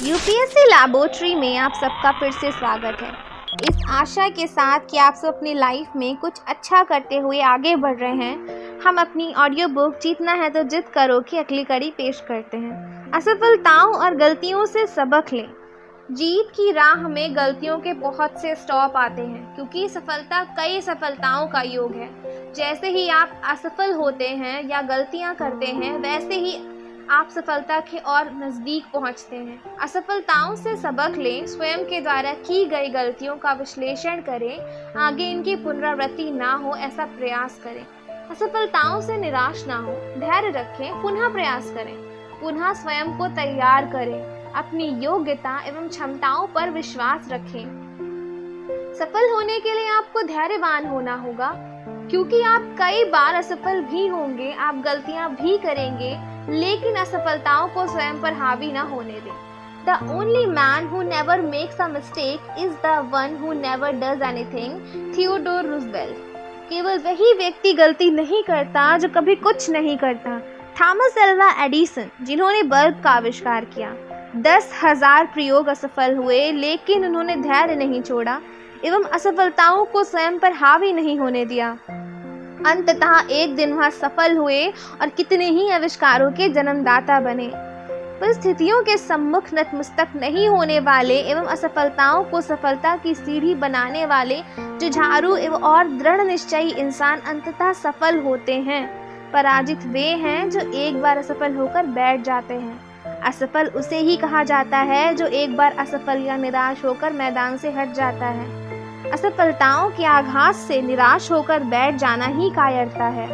UPSC laboratory में आप सबका फिर से स्वागत है। इस आशा के साथ कि आप सब अपनी लाइफ में कुछ अच्छा करते हुए आगे बढ़ रहे हैं, हम अपनी ऑडियो बुक जीतना है तो जिद करो की अगली कड़ी पेश करते हैं। असफलताओं और गलतियों से सबक लें। जीत की राह में गलतियों के बहुत से स्टॉप आते हैं, क्योंकि सफलता कई सफलताओं का योग है। जैसे ही आप असफल होते हैं या गलतियां करते हैं, वैसे ही आप सफलता के और नज़दीक पहुंचते हैं। असफलताओं से सबक लें, स्वयं के द्वारा की गई गलतियों का विश्लेषण करें, आगे इनकी पुनरावृत्ति ना हो ऐसा प्रयास करें। असफलताओं से निराश ना हो, धैर्य रखें, पुनः प्रयास करें, पुनः स्वयं को तैयार करें, अपनी योग्यता एवं क्षमताओं पर विश्वास रखें। सफल होने के लिए आपको धैर्यवान होना होगा, क्योंकि आप कई बार असफल भी होंगे, आप गलतियां भी करेंगे, लेकिन असफलताओं को स्वयं पर हावी न होने दें। The only man who never makes a mistake is the one who never does anything, Theodore Roosevelt. केवल वही व्यक्ति गलती नहीं करता जो कभी कुछ नहीं करता, थॉमस एल्वा एडिसन, जिन्होंने बल्ब का आविष्कार किया। 10,000 प्रयोग असफल हुए, लेकिन उन्होंने धैर्य नहीं छोड़ा एवं असफलताओं को स्वयं पर हावी नहीं होने दिया। अंततः एक दिन वह सफल हुए और कितने ही आविष्कारों के जन्मदाता बने। परिस्थितियों के सम्मुख नतमस्तक नहीं होने वाले एवं असफलताओं को सफलता की सीढ़ी बनाने वाले जुझारू एवं और दृढ़ निश्चयी इंसान अंततः सफल होते हैं। पराजित वे हैं जो एक बार असफल होकर बैठ जाते हैं। असफल उसे ही कहा जाता है जो एक बार असफल या निराश होकर मैदान से हट जाता है। असफलताओं के आघात से निराश होकर बैठ जाना ही कायरता है।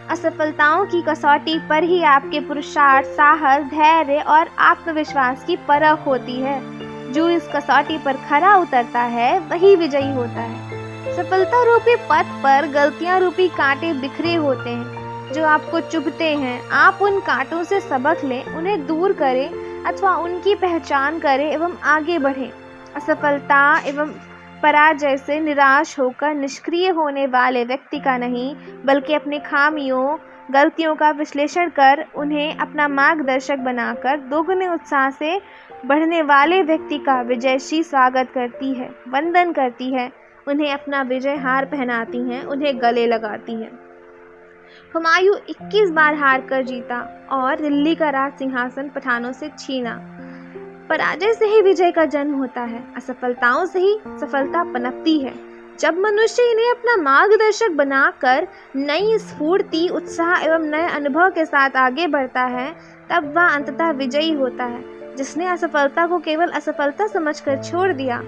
असफलताओं की कसौटी पर ही आपके पुरुषार्थ, साहस, धैर्य और आत्मविश्वास की परख होती है। जो इस कसौटी पर खरा उतरता है वही विजयी होता है। सफलता रूपी पथ पर गलतियां रूपी कांटे बिखरे होते हैं जो आपको चुभते हैं। आप उन कांटों से सबक लें, उन्हें दूर करें अथवा उनकी पहचान करें एवं आगे बढ़ें। असफलता एवं पराजय से निराश होकर निष्क्रिय होने वाले व्यक्ति का नहीं, बल्कि अपनी खामियों, गलतियों का विश्लेषण कर उन्हें अपना मार्गदर्शक बनाकर दोगुने उत्साह से बढ़ने वाले व्यक्ति का विजयशी स्वागत करती है, वंदन करती है, उन्हें अपना विजय हार पहनाती हैं, उन्हें गले लगाती हैं। हुमायूं 21 बार हार कर जीता और दिल्ली का राज सिंहासन पठानों से छीना। पराजय से ही विजय का जन्म होता है, असफलताओं से ही सफलता पनपती है। जब मनुष्य इन्हें अपना मार्गदर्शक बनाकर नई स्फूर्ति, उत्साह एवं नए अनुभव के साथ आगे बढ़ता है, तब वह अंततः विजयी होता है। जिसने असफलता को केवल असफलता समझकर छोड़ दिया,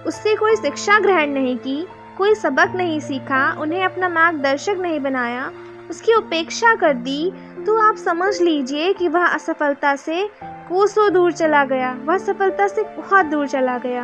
उससे कोई शिक्षा ग्रहण नहीं की, कोई सबक नहीं सीखा, उन्हें अपना मार्गदर्शक नहीं बनाया, उसकी उपेक्षा कर दी, तो आप समझ लीजिए कि वह असफलता से कोसों दूर चला गया, वह सफलता से बहुत दूर चला गया।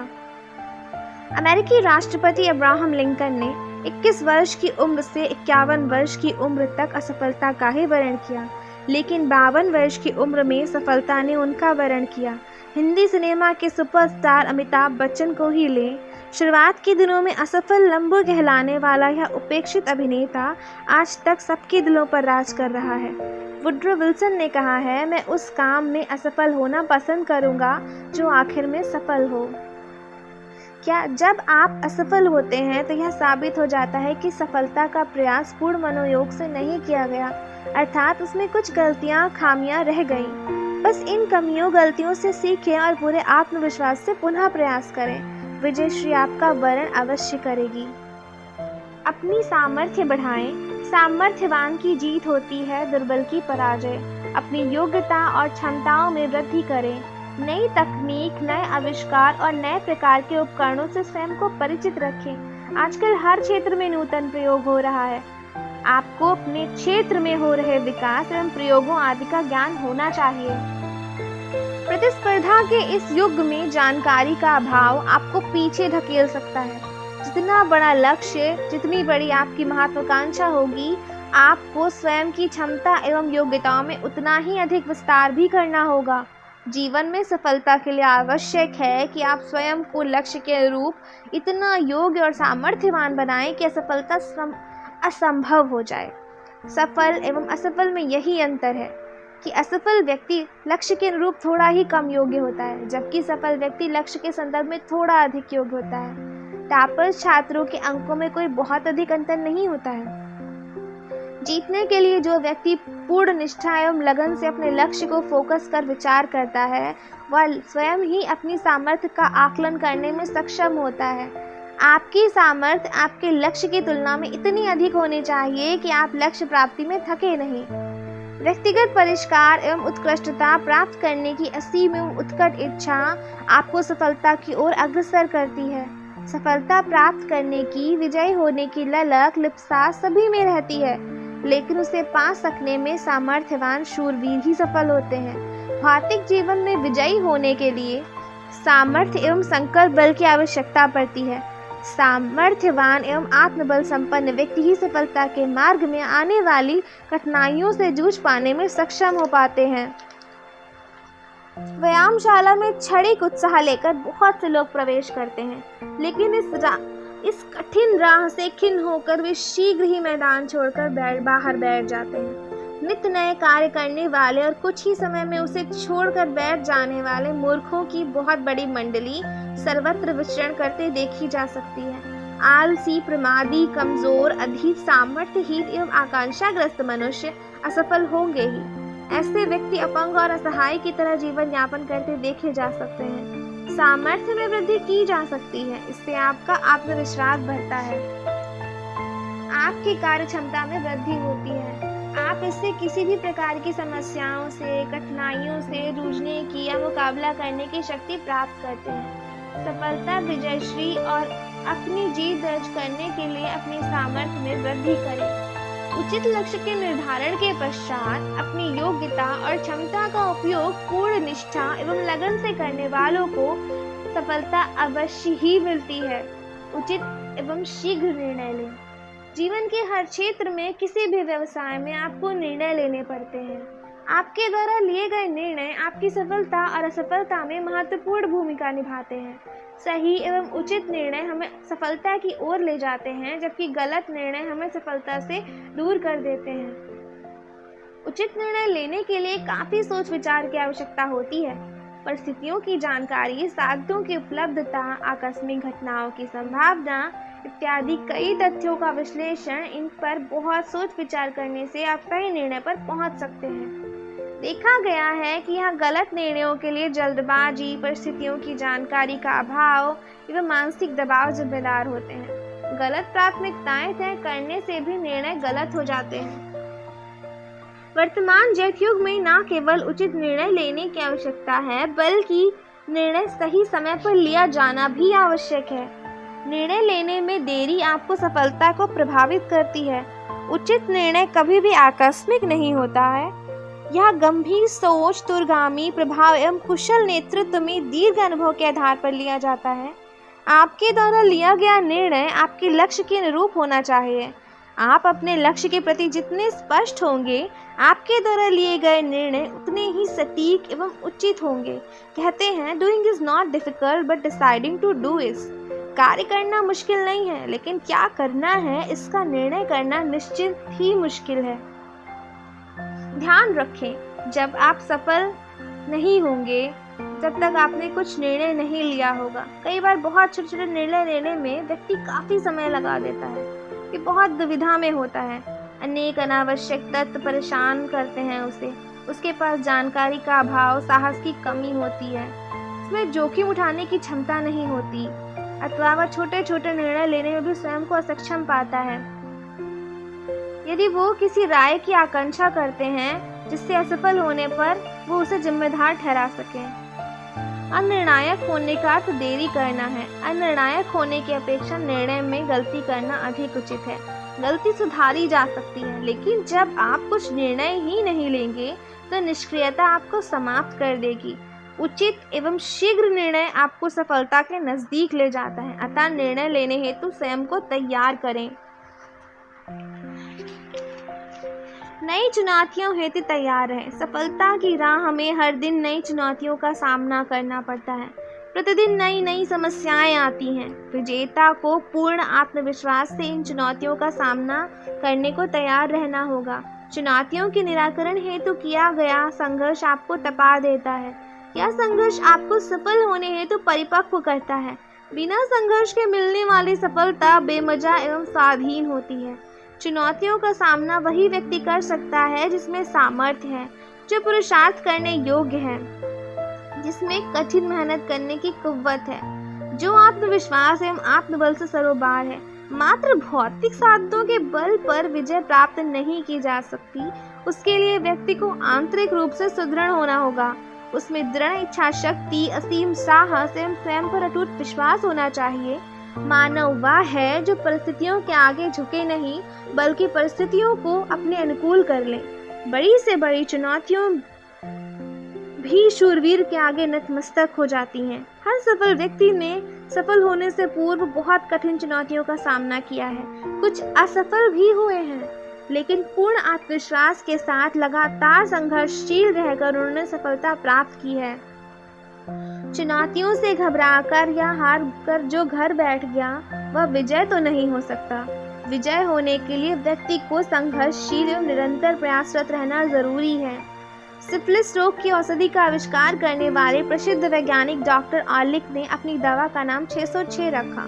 अमेरिकी राष्ट्रपति अब्राहम लिंकन ने 21 वर्ष की उम्र से 51 वर्ष की उम्र तक असफलता का ही वरण किया, लेकिन 52 वर्ष की उम्र में सफलता ने उनका वरण किया। हिंदी सिनेमा के सुपरस्टार अमिताभ बच्चन को ही लें। शुरुआत के दिनों में असफल लंबू कहलाने वाला यह उपेक्षित अभिनेता आज तक सबके दिलों पर राज कर रहा है। वुड्रो विल्सन ने कहा है, मैं उस काम में असफल होना पसंद करूंगा जो आखिर में सफल हो। क्या जब आप असफल होते हैं तो यह साबित हो जाता है कि सफलता का प्रयास पूर्ण मनोयोग से नहीं किया गया, अर्थात उसमें कुछ गलतियां, खामियां रह गईं। बस इन कमियों, गलतियों से सीखें और पूरे आत्मविश्वास से पुनः प्रयास करें। विजयश्री आपका वरण अवश्य करेगी। अपनी सामर्थ्य बढ़ाएं। सामर्थ्यवान की जीत होती है, दुर्बल की पराजय। अपनी योग्यता और क्षमताओं में वृद्धि करें। नई तकनीक, नए आविष्कार और नए प्रकार के उपकरणों से स्वयं को परिचित रखें। आजकल हर क्षेत्र में नूतन प्रयोग हो रहा है। आपको अपने क्षेत्र में हो रहे विकास एवं प्रयोगों आदि का ज्ञान होना चाहिए। प्रतिस्पर्धा के इस युग में जानकारी का अभाव आपको पीछे धकेल सकता है। जितना बड़ा लक्ष्य, जितनी बड़ी आपकी महत्वाकांक्षा होगी, आपको स्वयं की क्षमता एवं योग्यताओं में उतना ही अधिक विस्तार भी करना होगा। जीवन में सफलता के लिए आवश्यक है कि आप स्वयं को लक्ष्य के अनुरूप इतना योग्य और सामर्थ्यवान बनाएं कि असफलता असंभव हो जाए। सफल एवं असफल में यही अंतर है। कि असफल व्यक्ति लक्ष्य के अनुरूप थोड़ा ही कम योग्य होता है, जबकि सफल व्यक्ति लक्ष्य के संदर्भ में थोड़ा अधिक योग्य होता है। टॉपर्स छात्रों के अंकों में कोई बहुत अधिक अंतर नहीं होता है। जीतने के लिए जो व्यक्ति पूर्ण निष्ठा एवं लगन से अपने लक्ष्य को फोकस कर विचार करता है, वह स्वयं ही अपनी सामर्थ्य का आकलन करने में सक्षम होता है। आपकी सामर्थ्य आपके लक्ष्य की तुलना में इतनी अधिक होनी चाहिए कि आप लक्ष्य प्राप्ति में थके नहीं। व्यक्तिगत परिष्कार एवं उत्कृष्टता प्राप्त करने की असीम एवं उत्कट इच्छा आपको सफलता की ओर अग्रसर करती है। सफलता प्राप्त करने की, विजयी होने की ललक, लिप्सा सभी में रहती है, लेकिन उसे पा सकने में सामर्थ्यवान शूरवीर ही सफल होते हैं। भौतिक जीवन में विजयी होने के लिए सामर्थ्य एवं संकल्प बल की आवश्यकता पड़ती है। सामर्थ्यवान एवं आत्मबल संपन्न व्यक्ति ही सफलता के मार्ग में आने वाली कठिनाइयों से जूझ पाने में सक्षम हो पाते हैं। व्यायामशाला में क्षणिक उत्साह लेकर बहुत से लोग प्रवेश करते हैं, लेकिन इस कठिन राह से खिन्न होकर वे शीघ्र ही मैदान छोड़कर बाहर बैठ जाते हैं। नित्य नए कार्य करने वाले और कुछ ही समय में उसे छोड़कर बैठ जाने वाले मूर्खों की बहुत बड़ी मंडली सर्वत्र विचरण करते देखी जा सकती है। आलसी, प्रमादी, कमजोर, अधीर, सामर्थ्यहीन एवं आकांक्षाग्रस्त मनुष्य असफल होंगे ही। ऐसे व्यक्ति अपंग और असहाय की तरह जीवन यापन करते देखे जा सकते हैं। सामर्थ्य में वृद्धि की जा सकती है, इससे आपका आत्मविश्वास बढ़ता है, आपकी कार्य क्षमता में वृद्धि होती है, आप इससे किसी भी प्रकार की समस्याओं से, कठिनाइयों से जूझने की या मुकाबला करने की शक्ति प्राप्त करते हैं। सफलता, विजयश्री और अपनी जीत दर्ज करने के लिए अपनी सामर्थ्य में वृद्धि करें। उचित लक्ष्य के निर्धारण के पश्चात अपनी योग्यता और क्षमता का उपयोग पूर्ण निष्ठा एवं लगन से करने वालों को सफलता अवश्य ही मिलती है। उचित एवं शीघ्र निर्णय लें। जीवन के हर क्षेत्र में, किसी भी व्यवसाय में आपको निर्णय लेने पड़ते हैं। आपके द्वारा लिए गए निर्णय आपकी सफलता और असफलता में महत्वपूर्ण भूमिका निभाते हैं। सही एवं उचित निर्णय हमें सफलता की ओर ले जाते हैं, जबकि गलत निर्णय हमें सफलता से दूर कर देते हैं। उचित निर्णय लेने के लिए काफी सोच विचार की आवश्यकता होती है। परिस्थितियों की जानकारी, साधनों की उपलब्धता, आकस्मिक घटनाओं की संभावना इत्यादि कई तथ्यों का विश्लेषण, इन पर बहुत सोच विचार करने से आप सही निर्णय पर पहुंच सकते हैं। देखा गया है कि यहाँ गलत निर्णयों के लिए जल्दबाजी, परिस्थितियों की जानकारी का अभाव एवं मानसिक दबाव जिम्मेदार होते हैं। गलत प्राथमिकताएं तय करने से भी निर्णय गलत हो जाते हैं। वर्तमान जैत युग में न केवल उचित निर्णय लेने की आवश्यकता है, बल्कि निर्णय सही समय पर लिया जाना भी आवश्यक है। निर्णय लेने में देरी आपको सफलता को प्रभावित करती है। उचित निर्णय कभी भी आकस्मिक नहीं होता है। यह गंभीर सोच, दूरगामी प्रभाव एवं कुशल नेतृत्व में दीर्घ अनुभव के आधार पर लिया जाता है। आपके द्वारा लिया गया निर्णय आपके लक्ष्य के अनुरूप होना चाहिए। आप अपने लक्ष्य के प्रति जितने स्पष्ट होंगे, आपके द्वारा लिए गए निर्णय उतने ही सटीक एवं उचित होंगे। कहते हैं, doing is not difficult but deciding to do is. कार्य करना मुश्किल नहीं है, लेकिन क्या करना है इसका निर्णय करना निश्चित ही मुश्किल है। ध्यान रखें, जब आप सफल नहीं होंगे जब तक आपने कुछ निर्णय नहीं लिया होगा। कई बार बहुत छोटे छोटे निर्णय लेने में व्यक्ति काफी समय लगा देता है, ये बहुत दुविधा में होता है। अनेक अनावश्यक तत्व परेशान करते हैं उसे। उसके पास जानकारी का अभाव, साहस की कमी होती है, उसमें जोखिम उठाने की क्षमता नहीं होती, अथवा वह छोटे छोटे निर्णय लेने में भी स्वयं को असक्षम पाता है। यदि वो किसी राय की आकांक्षा करते हैं जिससे असफल होने पर वो उसे जिम्मेदार ठहरा सकें। अनिर्णायक होने का अर्थ देरी करना है। अनिर्णायक होने की अपेक्षा निर्णय में गलती करना अधिक उचित है। गलती सुधारी जा सकती है, लेकिन जब आप कुछ निर्णय ही नहीं लेंगे तो निष्क्रियता आपको समाप्त कर देगी। उचित एवं शीघ्र निर्णय आपको सफलता के नजदीक ले जाता है। अतः निर्णय लेने हेतु स्वयं को तैयार करें। नई चुनौतियों हेतु तैयार रहें। सफलता की राह हमें हर दिन नई चुनौतियों का सामना करना पड़ता है। प्रतिदिन नई नई समस्याएं आती हैं। विजेता को पूर्ण आत्मविश्वास से इन चुनौतियों का सामना करने को तैयार रहना होगा। चुनौतियों के निराकरण हेतु किया गया संघर्ष आपको तपा देता है। यह संघर्ष आपको सफल होने हेतु परिपक्व करता है। बिना संघर्ष के मिलने वाली सफलता बेमजा एवं स्वाधीन होती है। चुनौतियों का सामना वही व्यक्ति कर सकता है जिसमें सामर्थ्य है, जो पुरुषार्थ करने योग्य है, जिसमें कठिन मेहनत करने की कुव्वत है, जो आत्मविश्वास एवं आत्मबल से सरोबार है। मात्र भौतिक साधनों के बल पर विजय प्राप्त नहीं की जा सकती। उसके लिए व्यक्ति को आंतरिक रूप से सुदृढ़ होना होगा। उसमें दृढ़ इच्छा शक्ति, असीम साहस एवं स्वयं पर अटूट विश्वास होना चाहिए। मानव वह है जो परिस्थितियों के आगे झुके नहीं, बल्कि परिस्थितियों को अपने अनुकूल कर ले। बड़ी से बड़ी चुनौतियों भी शूरवीर के आगे नतमस्तक हो जाती हैं। हर सफल व्यक्ति ने सफल होने से पूर्व बहुत कठिन चुनौतियों का सामना किया है। कुछ असफल भी हुए हैं, लेकिन पूर्ण आत्मविश्वास के साथ लगातार संघर्षशील रहकर उन्होंने सफलता प्राप्त की है। चुनौतियों से घबराकर या हार कर जो घर बैठ गया, वह विजय तो नहीं हो सकता। विजय होने के लिए व्यक्ति को संघर्षशील एवं निरंतर प्रयासरत रहना जरूरी है। सिफिलिस रोग की औषधि का आविष्कार करने वाले प्रसिद्ध वैज्ञानिक डॉक्टर ऑर्लिक ने अपनी दवा का नाम 606 रखा।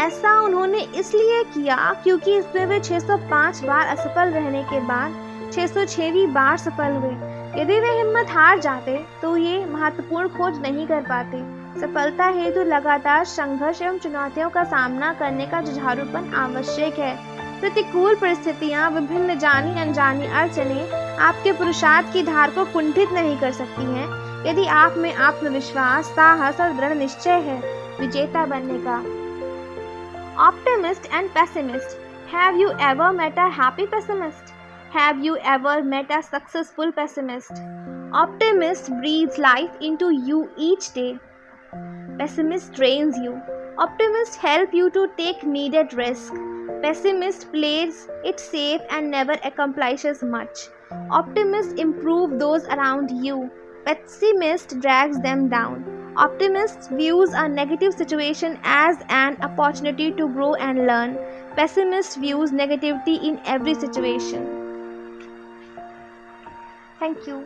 ऐसा उन्होंने इसलिए किया क्योंकि इसमें वे 605 बार असफल रहने के बाद 606वीं बार सफल हुए। यदि वे हिम्मत हार जाते तो ये महत्वपूर्ण खोज नहीं कर पाते। सफलता हेतु लगातार संघर्ष एवं चुनौतियों का सामना करने का जुझारूपन आवश्यक है। प्रतिकूल परिस्थितियां, विभिन्न जानी अनजानी अड़चनें आपके पुरुषार्थ की धार को कुंठित नहीं कर सकती हैं, यदि आप में आत्मविश्वास, साहस और दृढ़ निश्चय है विजेता बनने का। Optimist and pessimist. Have you ever met a happy pessimist? Have you ever met a successful pessimist? Optimist breathes life into you each day. Pessimist drains you. Optimist help you to take needed risk. Pessimist plays it safe and never accomplishes much. Optimist improve those around you. Pessimist drags them down. Optimist views a negative situation as an opportunity to grow and learn. Pessimist views negativity in every situation. Thank you.